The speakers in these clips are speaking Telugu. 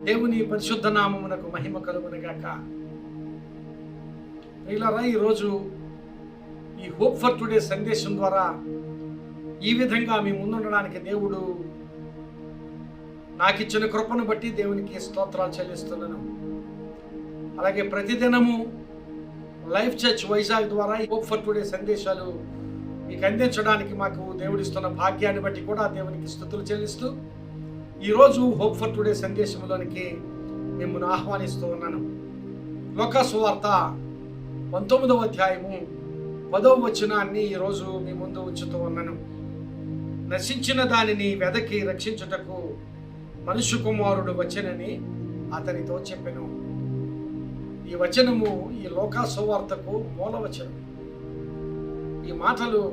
దేవుని పరిశుద్ధ నామమునకు మహిమ కలుగునుగాక. ప్రియులారా, ఈరోజు ఈ హోప్ ఫర్ టుడే సందేశం ద్వారా ఈ విధంగా మీ ముందుండడానికి దేవుడు నాకు ఇచ్చిన కృపను బట్టి దేవునికి స్తోత్రాలు చెల్లిస్తున్నాను. అలాగే ప్రతిదినము లైఫ్ చర్చ్ వైజాగ్ ద్వారా ఈ హోప్ ఫర్ టుడే సందేశాలు మీకు అందించడానికి మాకు దేవుడిస్తున్న భాగ్యాన్ని బట్టి కూడా దేవునికి స్తుతులు చెల్లిస్తూ ఈరోజు హోప్ ఫర్ టుడే సందేశంలోనికి మిమ్మల్ని ఆహ్వానిస్తూ ఉన్నాను. లూకా సువార్త 19వ అధ్యాయము 10వ వచనాన్ని ఈరోజు మీ ముందు ఉంచుతూ ఉన్నాను. నశించిన దానిని వెదకి రక్షించుటకు మనుష్య కుమారుడు వచ్చెనని అతనితో చెప్పెను. ఈ వచనము ఈ లూకా సువార్తకు మూల వచనం. ఈ మాటలు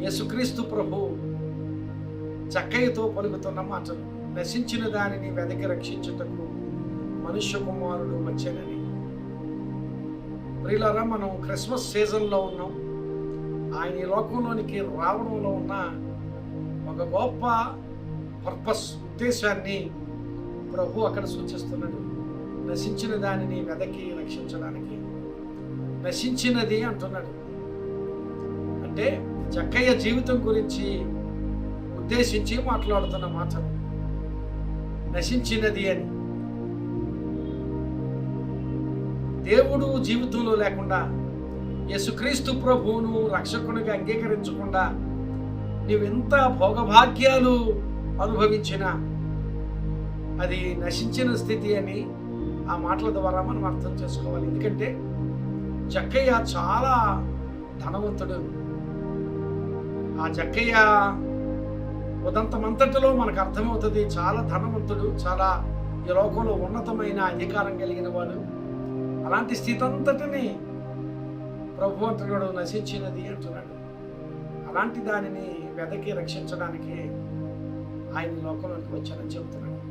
యేసుక్రీస్తు ప్రభు చక్కయ్యతో పలుకుతున్న మాటలు. నశించిన దానిని వెదకి రక్షించుటకు మనుష్య కుమారుడు వచ్చానని. ప్రియులారా, మనం క్రిస్మస్ సీజన్లో ఉన్నాం. ఆయన ఈ లోకంలోనికి రావడంలో ఉన్న ఒక గొప్ప పర్పస్, ఉద్దేశాన్ని ప్రభు అక్కడ సూచిస్తున్నాడు. నశించిన దానిని వెదకి రక్షించడానికి. నశించినది అంటున్నాడు అంటే చక్కయ్య జీవితం గురించి ఉద్దేశించి మాట్లాడుతున్న మాటలు. నశించినది అని దేవుడు జీవితంలో లేకుండా, యేసుక్రీస్తు ప్రభువును రక్షకునిగా అంగీకరించకుండా నీవెంత భోగభాగ్యాలు అనుభవించినా అది నశించిన స్థితి అని ఆ మాటల ద్వారా మనం అర్థం చేసుకోవాలి. ఎందుకంటే జక్కయ్య చాలా ధనవంతుడు. ఆ జక్కయ్య ఉదంతమంతటిలో మనకు అర్థమవుతుంది, చాలా ధనవంతుడు, చాలా ఈ లోకంలో ఉన్నతమైన అధికారం కలిగిన వాడు. అలాంటి స్థితి అంతటిని ప్రభు అంటున్నాడు నశించినది అంటున్నాడు. అలాంటి దానిని వెదకి రక్షించడానికి ఆయన లోకంలోకి వచ్చానని చెబుతున్నాడు.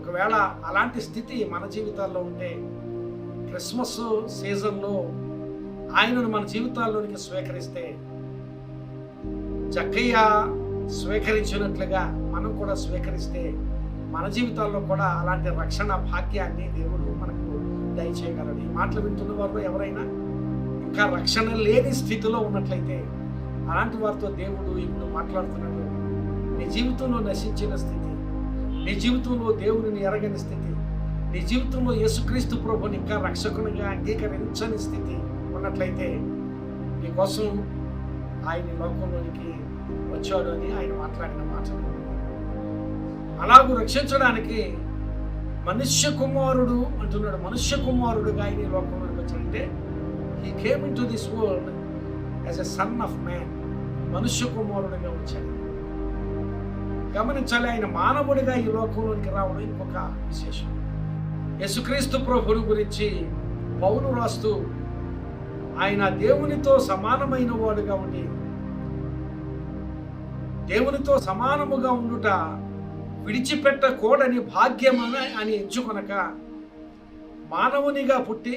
ఒకవేళ అలాంటి స్థితి మన జీవితాల్లో ఉంటే క్రిస్మస్ సీజన్లో ఆయనను మన జీవితాల్లోనికి స్వీకరిస్తే చక్కయ్య స్వీకరించినట్లుగా మనం కూడా స్వీకరిస్తే మన జీవితాల్లో కూడా అలాంటి రక్షణ భాగ్యాన్ని దేవుడు మనకు దయచేయగలడు. ఈ మాటలు వింటున్న వారు ఎవరైనా ఇంకా రక్షణ లేని స్థితిలో ఉన్నట్లయితే అలాంటి వారితో దేవుడు ఇప్పుడు మాట్లాడుతున్నాడు. నీ జీవితంలో నశించిన స్థితి, నీ జీవితంలో దేవుడిని ఎరగని స్థితి, నీ జీవితంలో యేసుక్రీస్తు ప్రభుని ఇంకా రక్షకునిగా అంగీకరించని స్థితి ఉన్నట్లయితే నీకోసం ఆయన లోకంలోనికి వచ్చాడు అని ఆయన మాట్లాడిన మాటలు. అలాగూ రక్షించడానికి మనుష్య కుమారుడు అంటున్నాడు. మనుష్య కుమారుడుగా ఆయన లోకంలోకి వచ్చాడంటే he came in to this world as a son of man. మనుష్య కుమారుడుగా వచ్చాడు. గమనించాలి, ఆయన మానవుడిగా ఈ లోకంలోనికి రావడం ఇంకొక విశేషం. యేసుక్రీస్తు ప్రభువుని గురించి పౌలు రాస్తూ ఆయన దేవునితో సమానమైన వాడుగా ఉండి దేవునితో సమానముగా ఉండుట విడిచిపెట్టకూడని భాగ్యమని అని ఎంచుకొనక మానవునిగా పుట్టి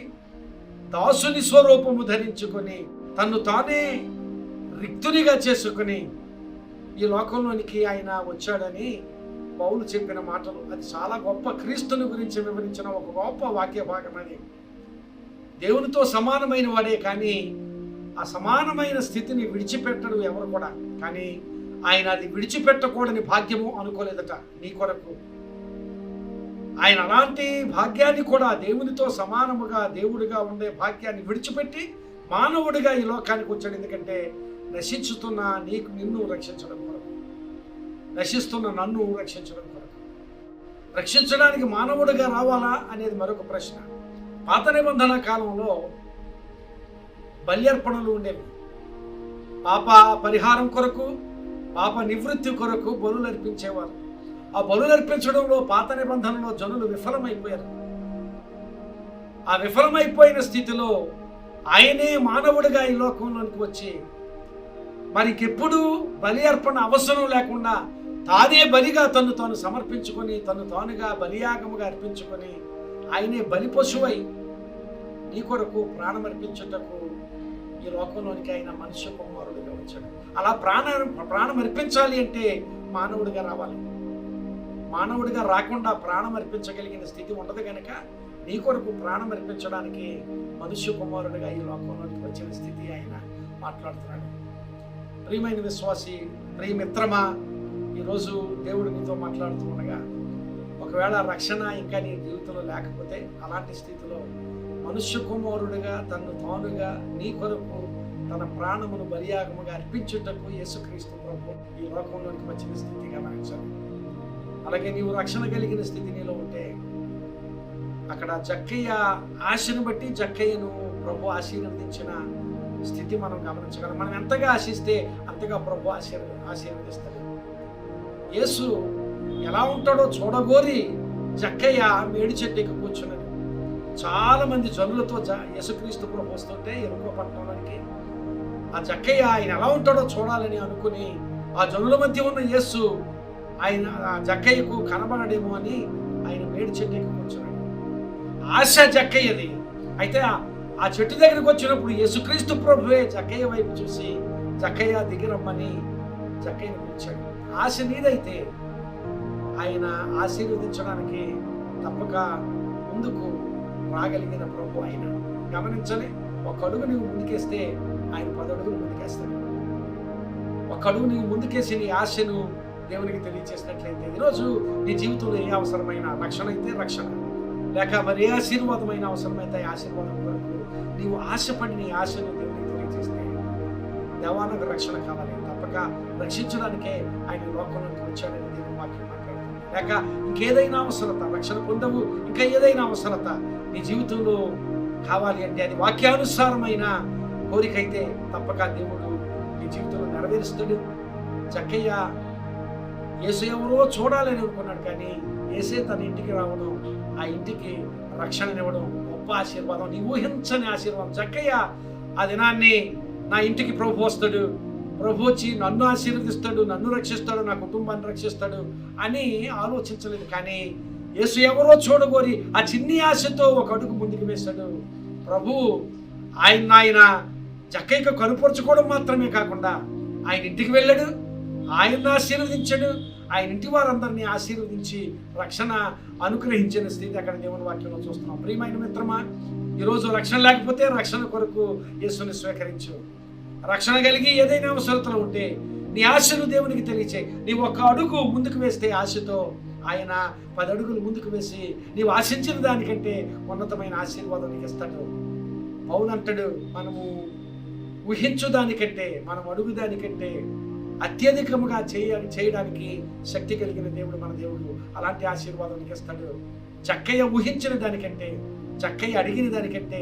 దాసుని స్వరూపము ధరించుకొని తన్ను తానే రిక్తునిగా చేసుకొని ఈ లోకంలోనికి ఆయన వచ్చాడని పౌలు చెప్పిన మాటలు. అది చాలా గొప్ప, క్రీస్తుని గురించి వివరించిన ఒక గొప్ప వాక్య భాగం. అది దేవునితో సమానమైన వాడే, కానీ ఆ సమానమైన స్థితిని విడిచిపెట్టడు ఎవరు కూడా. కానీ ఆయన అది విడిచిపెట్టకూడని భాగ్యము అనుకోలేదట నీ కొరకు. ఆయన అలాంటి భాగ్యాన్ని కూడా, దేవునితో సమానముగా దేవుడిగా ఉండే భాగ్యాన్ని విడిచిపెట్టి మానవుడిగా ఈ లోకానికి వచ్చాడు. ఎందుకంటే నశించుతున్న నిన్ను రక్షించడం కొరకు, నశిస్తున్న నన్ను రక్షించడం కొరకు. రక్షించడానికి మానవుడిగా రావాలా అనేది మరొక ప్రశ్న. పాత నిబంధన కాలంలో బల్యర్పణలు ఉండేవి. పాప పరిహారం కొరకు, పాప నివృత్తి కొరకు బలులు అర్పించేవారు. ఆ బలులు అర్పించడంలో పాత నిబంధనలో జనులు విఫలమైపోయారు. ఆ విఫలమైపోయిన స్థితిలో ఆయనే మానవుడిగా ఈ లోకంలోనికి వచ్చి మరికెప్పుడు బలి అర్పణ అవసరం లేకుండా తానే బలిగా తను తాను సమర్పించుకొని తను తానుగా బలియాగముగా అర్పించుకొని ఆయనే బలి పశువై నీ కొరకు ప్రాణం అర్పించుటకు ఈ లోకంలోనికి ఆయన మనుష్య కుమారుడిగా వచ్చాడు. అలా ప్రాణం అర్పించాలి అంటే మానవుడిగా రావాలి. మానవుడిగా రాకుండా ప్రాణం అర్పించగలిగిన స్థితి ఉండదు కనుక నీ కొరకు ప్రాణం అర్పించడానికి మనుష్య కుమారుడిగా ఈ లోకంలోకి వచ్చిన స్థితి ఆయన మాట్లాడుతున్నాడు. ప్రియమైన విశ్వాసి, ప్రియమిత్రమా, ఈరోజు దేవుడు నీతో మాట్లాడుతూ ఉండగా ఒకవేళ రక్షణ ఇంకా నీ జీవితంలో లేకపోతే అలాంటి స్థితిలో మనుష్య కుమారుడిగా తను తానుగా నీ కొరకు తన ప్రాణమును బలియాగముగా అర్పించుటకు యేసుక్రీస్తు ప్రభు ఈ లోకంలోనికి వచ్చిన స్థితి గమనించాలి. అలాగే నీవు రక్షణ కలిగిన స్థితి నీలో ఉంటే అక్కడ జక్కయ్య ఆశను బట్టి జక్కయ్యను ప్రభు ఆశీర్వదించిన స్థితి మనం గమనించగలం. మనం ఎంతగా ఆశిస్తే అంతగా ప్రభు ఆశీర్వదిస్తాడు. యేసు ఎలా ఉంటాడో చూడగోరి జక్కయ్య మేడి చెట్టు ఎక్కి కూర్చున్నాడు. చాలా మంది జనులతో యేసుక్రీస్తు ప్రభు వస్తుంటే ఎరుకో పట్టణంలోనికి ఆ జక్కయ్య ఆయన ఎలా ఉంటాడో చూడాలని అనుకుని ఆ జనుల మధ్య ఉన్న యేసు ఆయన ఆ జక్కయ్యకు కనబడడేమో అని ఆయన మేడి చెట్టు ఎక్కి కూర్చున్నాడు. ఆశ జక్కయ్యది. అయితే ఆ చెట్టు దగ్గరికి వచ్చినప్పుడు యేసుక్రీస్తు ప్రభువే జక్కయ్య వైపు చూసి జక్కయ్య దిగిరమ్మని జక్కయ్యను పిలిచాడు. ఆశ నీదైతే ఆయన ఆశీర్వదించడానికి తప్పక ముందుకు రాగలిగిన ప్రభు ఆయన. గమనించాలి, ఒక అడుగు నువ్వు ముందుకేస్తే ఆయన 10 అడుగులు ముందుకేస్తాడు. ఒక అడుగు నువ్వు ముందుకేసి నీ ఆశను దేవునికి తెలియజేసినట్లయితే ఈరోజు నీ జీవితంలో ఏ అవసరమైన రక్షణ అయితే రక్షణ, లేక మరి ఏ ఆశీర్వాదమైన అవసరమైతే ఆశీర్వాదం కొరకు నీవు ఆశపడి నీ ఆశను దేవునికి తెలియజేస్తే దేవా నాకు రక్షణ కావాలి, తప్పక రక్షించడానికే ఆయన లోకంలోకి వచ్చాడని దేవుని వాక్యం మాట్లాడుతుంది. లేక ఇంకేదైనా అవసరత, రక్షణ పొందవు ఇంకా ఏదైనా అవసరత నీ జీవితంలో కావాలి అంటే అది వాక్యానుసారమైన కోరికైతే తప్పక దేవుడు నీ జీవితంలో నెరవేరుస్తాడు. జక్కయ్య యేసు ఎవరో చూడాలని అనుకున్నాడు, కానీ యేసే తన ఇంటికి రావడం, ఆ ఇంటికి రక్షణనివ్వడం గొప్ప ఆశీర్వాదం, నీ ఊహించని ఆశీర్వాదం. జక్కయ్య ఆ దినాన్ని నా ఇంటికి ప్రభు వస్తాడు, ప్రభు వచ్చి నన్ను ఆశీర్వదిస్తాడు, నన్ను రక్షిస్తాడు, నా కుటుంబాన్ని రక్షిస్తాడు అని ఆలోచించలేదు. కానీ యేసు ఎవరో చూడగోరి ఆ చిన్ని ఆశతో ఒక అడుగు ముందుకు వేశాడు. ప్రభు ఆయన జక్కయ్యకు కనుపరుచుకోవడం మాత్రమే కాకుండా ఆయన ఇంటికి వెళ్ళాడు, ఆయన్ని ఆశీర్వదించాడు, ఆయన ఇంటి వారందరినీ ఆశీర్వదించి రక్షణ అనుగ్రహించిన స్థితి అక్కడ దేవుని వాక్యంలో చూస్తున్నాం. ప్రియమైన మిత్రమా, ఈరోజు రక్షణ లేకపోతే రక్షణ కొరకు యేసుని స్వీకరించు. రక్షణ కలిగి ఏదైనా అవసరతలు ఉంటే నీ ఆశను దేవునికి తెలియచేయి. నీవు ఒక అడుగు ముందుకు వేస్తే ఆశతో ఆయన 10 అడుగులు ముందుకు వేసి నీవు ఆశించిన దానికంటే ఉన్నతమైన ఆశీర్వాదం నీకు ఇస్తాడు. అవునంటాడు, మనము ఊహించు దానికంటే, మనం అడుగు దానికంటే అత్యధికముగా చేయడానికి శక్తి కలిగిన దేవుడు మన దేవుడు. అలాంటి ఆశీర్వాదం నీకు ఇస్తాడు. జక్కయ్య ఊహించిన దానికంటే, జక్కయ్య అడిగిన దానికంటే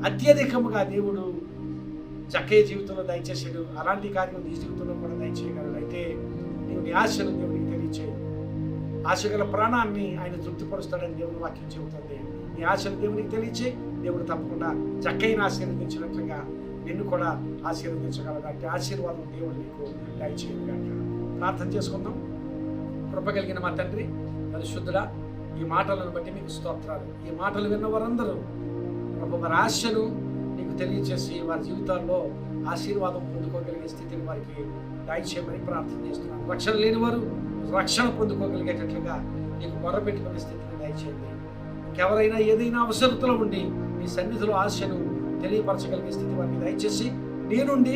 అత్యధికముగా దేవుడు జక్కయ్య జీవితంలో దయచేసాడు. అలాంటి కార్యం నీ జీవితంలో కూడా దయచేయగలడు. అయితే నీవు నీ ఆశను దేవుడికి తెలియచేయి. ఆశగల ప్రాణాన్ని ఆయన తృప్తిపరుస్తాడని దేవుని వాక్యం చెబుతుంది. నీ ఆశను దేవునికి తెలియచేయి. దేవుడు తప్పకుండా జక్కయ్యను ఆశీర్వదించినట్లుగా నిన్ను కూడా ఆశీర్వదించగలడు. అంటే ఆశీర్వాదం దేవుడు నీకు దయచేయగాక. ప్రార్థన చేసుకుందాం. కృప కలిగిన మా తండ్రి పరిశుద్ధుడా, ఈ మాటలను బట్టి మీకు స్తోత్రాలు. ఈ మాటలు విన్న వారందరూ ప్రభు వారి ఆశను నీకు తెలియచేసి వారి జీవితాల్లో ఆశీర్వాదం పొందుకోగలిగే స్థితిని వారికి దయచేయమని ప్రార్థన చేస్తున్నాను. రక్షణ లేని వారు రక్షణ పొందుకోగలిగేటట్లుగా నీకు మొరపెట్టుకునే స్థితిని దయచేయండి. ఇంకెవరైనా ఏదైనా అవసరతలో ఉండి నీ సన్నిధిలో ఆశను తెలియపరచగలిగే స్థితి వారికి దయచేసి నీ నుండి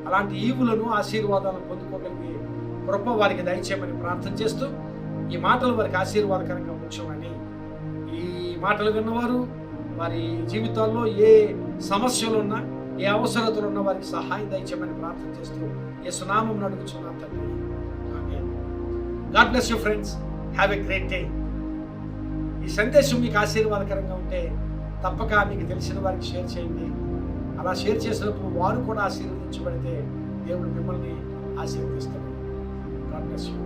అలాంటి ఈవులను ఆశీర్వాదాలను పొందుకోగలిగే కృప వారికి దయచేయమని ప్రార్థన చేస్తూ ఈ మాటలు వారికి ఆశీర్వాదకరంగా ఉంచమని, ఈ మాటలు విన్నవారు వారి జీవితాల్లో ఏ సమస్యలు ఉన్నా ఏ అవసరతలు ఉన్నా వారికి సహాయం దయచేయమని ప్రార్థన చేస్తూ యేసు నామమున అడుగుచున్నాను తండ్రి. ఆమేన్. God bless you friends. Have a great day. ఈ సందేశం మీకు ఆశీర్వాదకరంగా ఉంటే తప్పక మీకు తెలిసిన వారికి షేర్ చేయండి. అలా షేర్ చేసినప్పుడు వారు కూడా ఆశీర్వదించబడితే దేవుడు మిమ్మల్ని ఆశీర్వదిస్తాడు. God bless you.